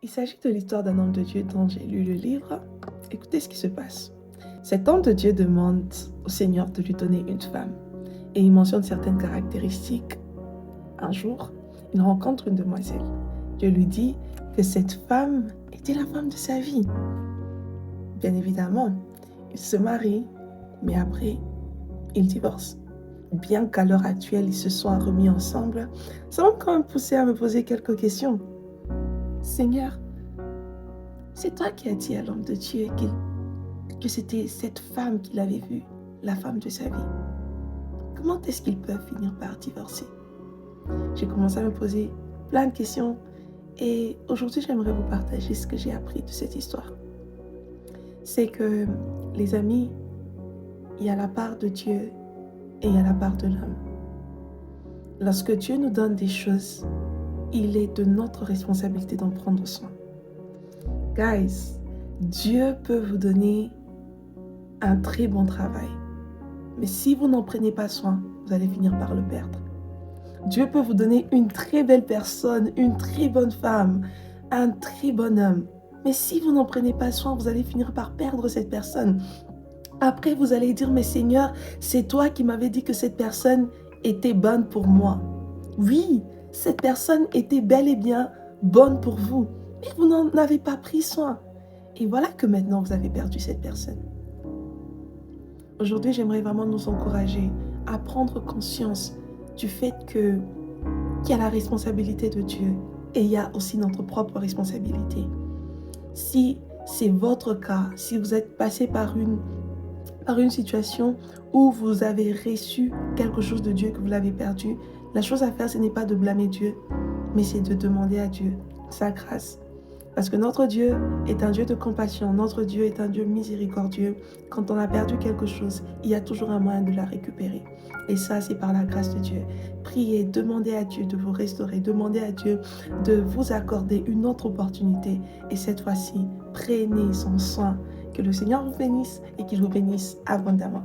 Il s'agit de l'histoire d'un homme de Dieu dont j'ai lu le livre. Écoutez ce qui se passe. Cet homme de Dieu demande au Seigneur de lui donner une femme. Et il mentionne certaines caractéristiques. Un jour, il rencontre une demoiselle. Dieu lui dit que cette femme était la femme de sa vie. Bien évidemment, il se marie, mais après, il divorce. Bien qu'à l'heure actuelle, ils se soient remis ensemble, ça m'a quand même poussé à me poser quelques questions. Seigneur, c'est toi qui as dit à l'homme de Dieu que c'était cette femme qu'il avait vue, la femme de sa vie. Comment est-ce qu'ils peuvent finir par divorcer? J'ai commencé à me poser plein de questions et aujourd'hui j'aimerais vous partager ce que j'ai appris de cette histoire. C'est que les amis, il y a la part de Dieu et il y a la part de l'homme. Lorsque Dieu nous donne des choses, il est de notre responsabilité d'en prendre soin. Guys, Dieu peut vous donner un très bon travail. Mais si vous n'en prenez pas soin, vous allez finir par le perdre. Dieu peut vous donner une très belle personne, une très bonne femme, un très bon homme. Mais si vous n'en prenez pas soin, vous allez finir par perdre cette personne. Après, vous allez dire, mais Seigneur, c'est toi qui m'avais dit que cette personne était bonne pour moi. Oui, cette personne était bel et bien bonne pour vous, mais vous n'en avez pas pris soin. Et voilà que maintenant, vous avez perdu cette personne. Aujourd'hui, j'aimerais vraiment nous encourager à prendre conscience du fait qu'il y a la responsabilité de Dieu et il y a aussi notre propre responsabilité. Si c'est votre cas, si vous êtes passé par une situation où vous avez reçu quelque chose de Dieu que vous l'avez perdu, la chose à faire, ce n'est pas de blâmer Dieu, mais c'est de demander à Dieu sa grâce. Parce que notre Dieu est un Dieu de compassion, notre Dieu est un Dieu miséricordieux. Quand on a perdu quelque chose, il y a toujours un moyen de la récupérer. Et ça, c'est par la grâce de Dieu. Priez, demandez à Dieu de vous restaurer, demandez à Dieu de vous accorder une autre opportunité. Et cette fois-ci, prenez son soin. Que le Seigneur vous bénisse et qu'il vous bénisse abondamment.